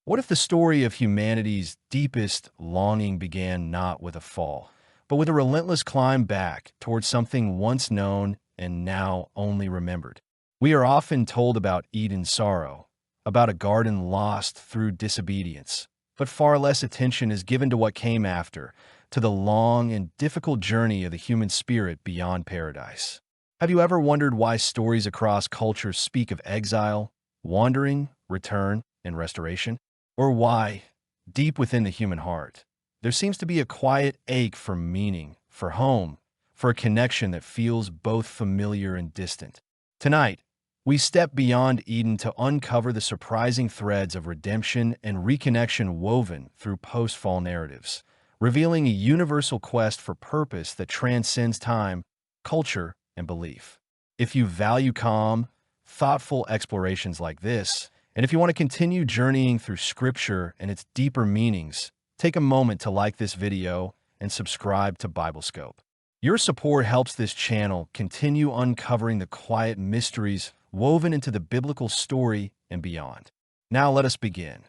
What if the story of humanity's deepest longing began not with a fall, but with a relentless climb back towards something once known and now only remembered? We are often told about Eden's sorrow, about a garden lost through disobedience, but far less attention is given to what came after, to the long and difficult journey of the human spirit beyond paradise. Have you ever wondered why stories across cultures speak of exile, wandering, return, and restoration? Or why, deep within the human heart, there seems to be a quiet ache for meaning, for home, for a connection that feels both familiar and distant? Tonight, we step beyond Eden to uncover the surprising threads of redemption and reconnection woven through post-fall narratives, revealing a universal quest for purpose that transcends time, culture, and belief. If you value calm, thoughtful explorations like this, and if you want to continue journeying through Scripture and its deeper meanings, take a moment to like this video and subscribe to Biblescope. Your support helps this channel continue uncovering the quiet mysteries woven into the biblical story and beyond. Now let us begin.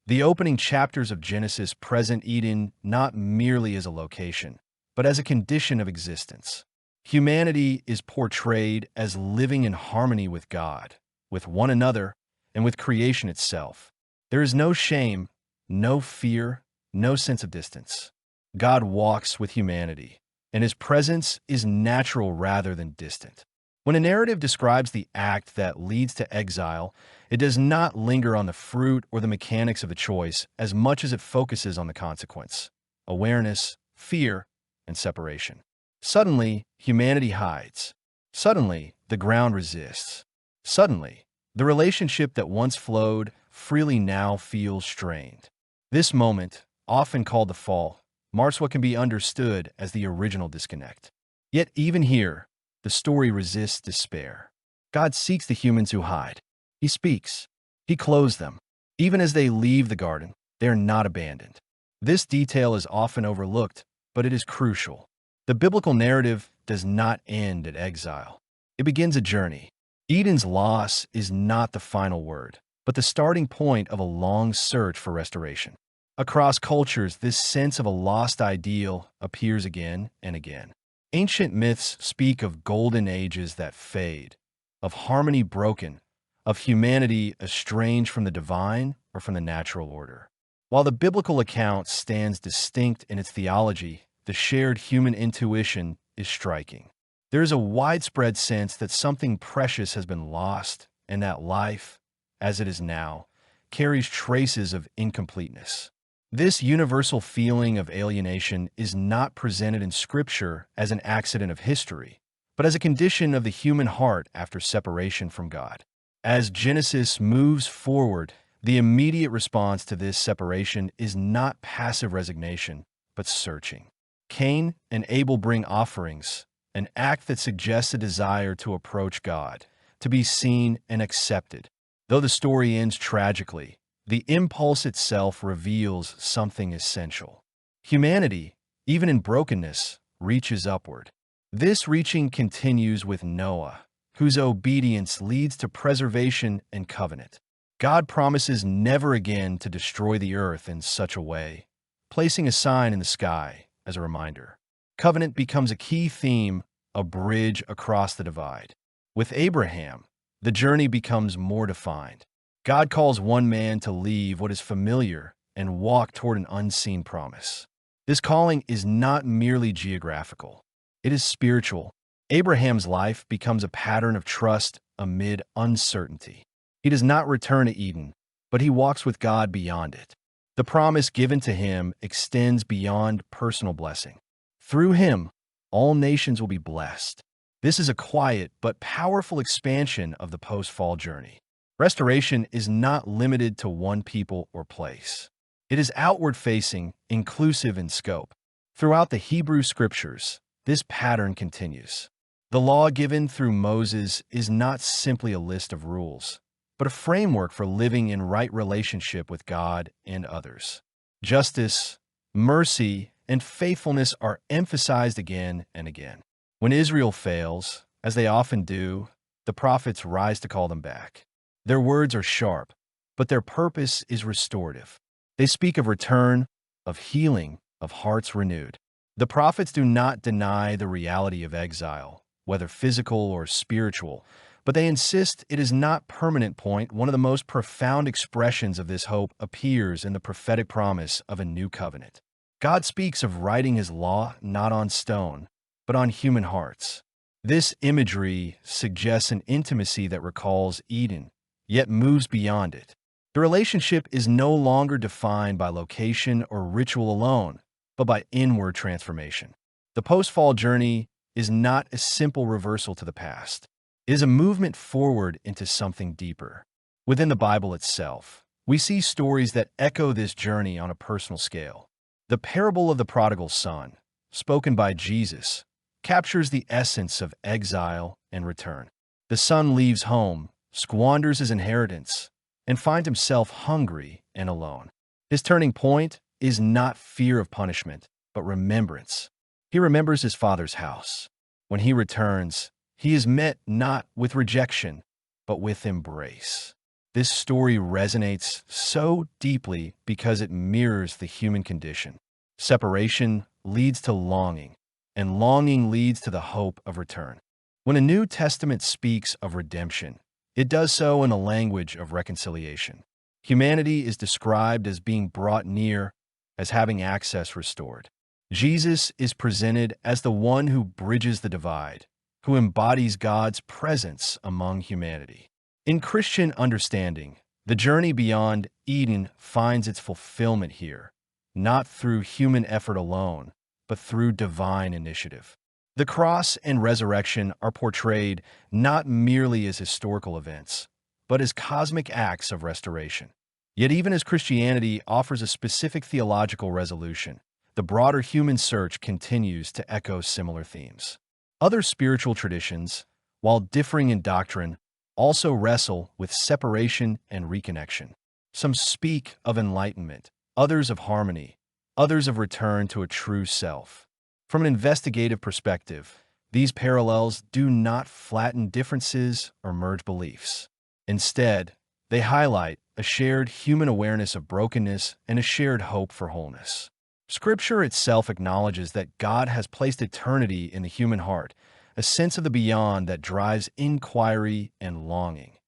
The opening chapters of Genesis present Eden not merely as a location, but as a condition of existence. Humanity is portrayed as living in harmony with God, with one another, and with creation itself. There is no shame, no fear, no sense of distance. God walks with humanity, and his presence is natural rather than distant. When a narrative describes the act that leads to exile, it does not linger on the fruit or the mechanics of the choice as much as it focuses on the consequence: awareness, fear, and separation. Suddenly, humanity hides. Suddenly, the ground resists. Suddenly, the relationship that once flowed freely now feels strained. This moment, often called the fall, marks what can be understood as the original disconnect. Yet even here, the story resists despair. God seeks the humans who hide. He speaks. He clothes them. Even as they leave the garden, they are not abandoned. This detail is often overlooked, but it is crucial. The biblical narrative does not end at exile. It begins a journey. Eden's loss is not the final word, but the starting point of a long search for restoration. Across cultures, this sense of a lost ideal appears again and again. Ancient myths speak of golden ages that fade, of harmony broken, of humanity estranged from the divine or from the natural order. While the biblical account stands distinct in its theology, the shared human intuition is striking. There is a widespread sense that something precious has been lost, and that life, as it is now, carries traces of incompleteness. This universal feeling of alienation is not presented in Scripture as an accident of history, but as a condition of the human heart after separation from God. As Genesis moves forward, the immediate response to this separation is not passive resignation, but searching. Cain and Abel bring offerings, an act that suggests a desire to approach God, to be seen and accepted. Though the story ends tragically, the impulse itself reveals something essential. Humanity, even in brokenness, reaches upward. This reaching continues with Noah, whose obedience leads to preservation and covenant. God promises never again to destroy the earth in such a way, placing a sign in the sky as a reminder. Covenant becomes a key theme, a bridge across the divide. With Abraham, the journey becomes more defined. God calls one man to leave what is familiar and walk toward an unseen promise. This calling is not merely geographical. It is spiritual. Abraham's life becomes a pattern of trust amid uncertainty. He does not return to Eden, but he walks with God beyond it. The promise given to him extends beyond personal blessing. Through him, all nations will be blessed. This is a quiet but powerful expansion of the post-fall journey. Restoration is not limited to one people or place. It is outward-facing, inclusive in scope. Throughout the Hebrew Scriptures, this pattern continues. The law given through Moses is not simply a list of rules, but a framework for living in right relationship with God and others. Justice, mercy, and faithfulness are emphasized again and again. When Israel fails, as they often do, the prophets rise to call them back. Their words are sharp, but their purpose is restorative. They speak of return, of healing, of hearts renewed. The prophets do not deny the reality of exile, whether physical or spiritual, but they insist it is not permanent. Point. One of the most profound expressions of this hope appears in the prophetic promise of a new covenant. God speaks of writing his law not on stone, but on human hearts. This imagery suggests an intimacy that recalls Eden, yet moves beyond it. The relationship is no longer defined by location or ritual alone, but by inward transformation. The post-fall journey is not a simple reversal to the past. It is a movement forward into something deeper. Within the Bible itself, we see stories that echo this journey on a personal scale. The parable of the prodigal son, spoken by Jesus, captures the essence of exile and return. The son leaves home, squanders his inheritance, and finds himself hungry and alone. His turning point is not fear of punishment, but remembrance. He remembers his father's house. When he returns, he is met not with rejection, but with embrace. This story resonates so deeply because it mirrors the human condition. Separation leads to longing, and longing leads to the hope of return. When a New Testament speaks of redemption, it does so in a language of reconciliation. Humanity is described as being brought near, as having access restored. Jesus is presented as the one who bridges the divide, who embodies God's presence among humanity. In Christian understanding, the journey beyond Eden finds its fulfillment here, not through human effort alone, but through divine initiative. The cross and resurrection are portrayed not merely as historical events, but as cosmic acts of restoration. Yet even as Christianity offers a specific theological resolution, the broader human search continues to echo similar themes. Other spiritual traditions, while differing in doctrine, also wrestle with separation and reconnection. Some speak of enlightenment, others of harmony, others of return to a true self. From an investigative perspective, these parallels do not flatten differences or merge beliefs. Instead, they highlight a shared human awareness of brokenness and a shared hope for wholeness. Scripture itself acknowledges that God has placed eternity in the human heart, a sense of the beyond that drives inquiry and longing.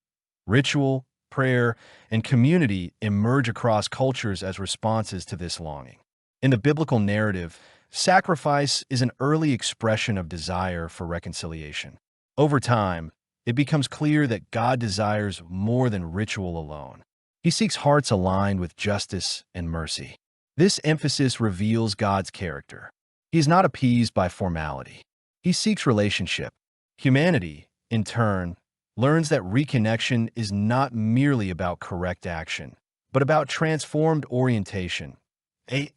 Ritual, prayer, and community emerge across cultures as responses to this longing. In the biblical narrative, sacrifice is an early expression of desire for reconciliation. Over time, it becomes clear that God desires more than ritual alone. He seeks hearts aligned with justice and mercy. This emphasis reveals God's character. He is not appeased by formality. He seeks relationship. Humanity, in turn, learns that reconnection is not merely about correct action, but about transformed orientation.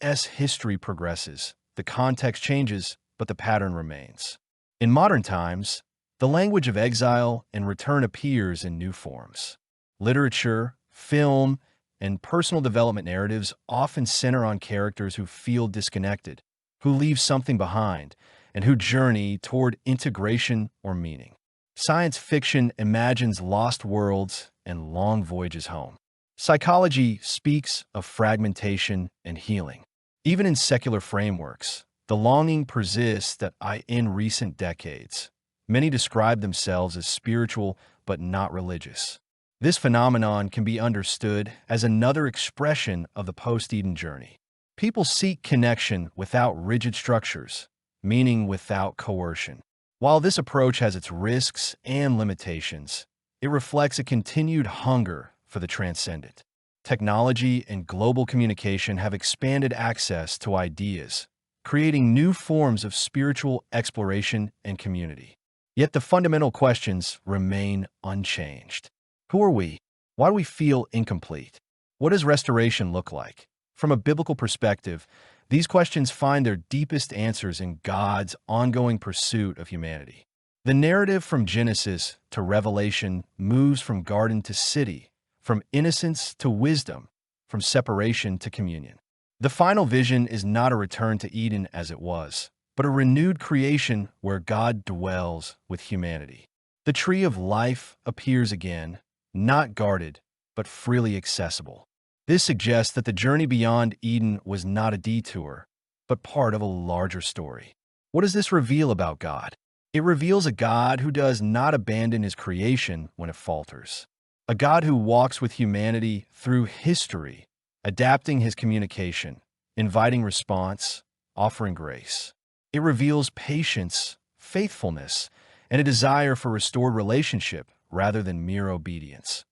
As history progresses, the context changes, but the pattern remains. In modern times, the language of exile and return appears in new forms. Literature, film, and personal development narratives often center on characters who feel disconnected, who leave something behind, and who journey toward integration or meaning. Science fiction imagines lost worlds and long voyages home. Psychology speaks of fragmentation and healing. Even in secular frameworks, the longing persists that in recent decades. Many describe themselves as spiritual but not religious. This phenomenon can be understood as another expression of the post-Eden journey. People seek connection without rigid structures, meaning without coercion. While this approach has its risks and limitations, it reflects a continued hunger for the transcendent. Technology and global communication have expanded access to ideas, creating new forms of spiritual exploration and community. Yet the fundamental questions remain unchanged. Who are we? Why do we feel incomplete? What does restoration look like? From a biblical perspective, these questions find their deepest answers in God's ongoing pursuit of humanity. The narrative from Genesis to Revelation moves from garden to city, from innocence to wisdom, from separation to communion. The final vision is not a return to Eden as it was, but a renewed creation where God dwells with humanity. The tree of life appears again, not guarded, but freely accessible. This suggests that the journey beyond Eden was not a detour, but part of a larger story. What does this reveal about God? It reveals a God who does not abandon his creation when it falters. A God who walks with humanity through history, adapting his communication, inviting response, offering grace. It reveals patience, faithfulness, and a desire for restored relationship rather than mere obedience.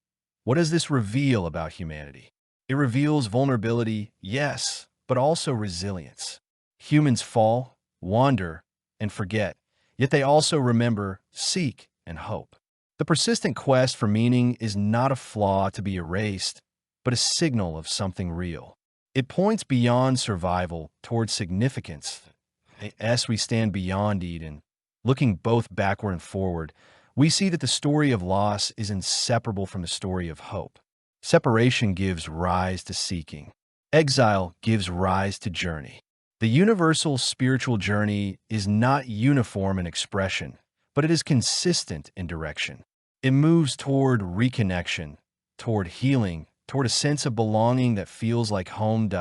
What does this reveal about humanity? It reveals vulnerability, yes, but also resilience. Humans fall, wander, and forget, yet they also remember, seek, and hope. The persistent quest for meaning is not a flaw to be erased, but a signal of something real. It points beyond survival towards significance. As we stand beyond Eden, looking both backward and forward, we see that the story of loss is inseparable from the story of hope. Separation gives rise to seeking. Exile gives rise to journey. The universal spiritual journey is not uniform in expression, but it is consistent in direction. It moves toward reconnection, toward healing, toward a sense of belonging that feels like home.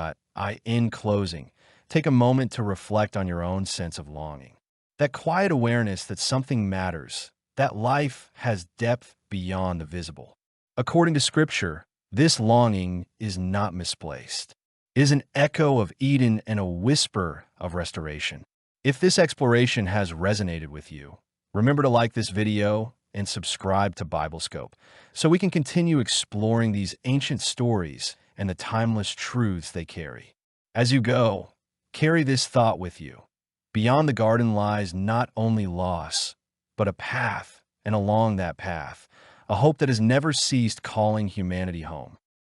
In closing, take a moment to reflect on your own sense of longing. That quiet awareness that something matters, that life has depth beyond the visible. According to Scripture, this longing is not misplaced. It is an echo of Eden and a whisper of restoration. If this exploration has resonated with you, remember to like this video and subscribe to BibleScope so we can continue exploring these ancient stories and the timeless truths they carry. As you go, carry this thought with you. Beyond the garden lies not only loss, but a path, and along that path, a hope that has never ceased calling humanity home.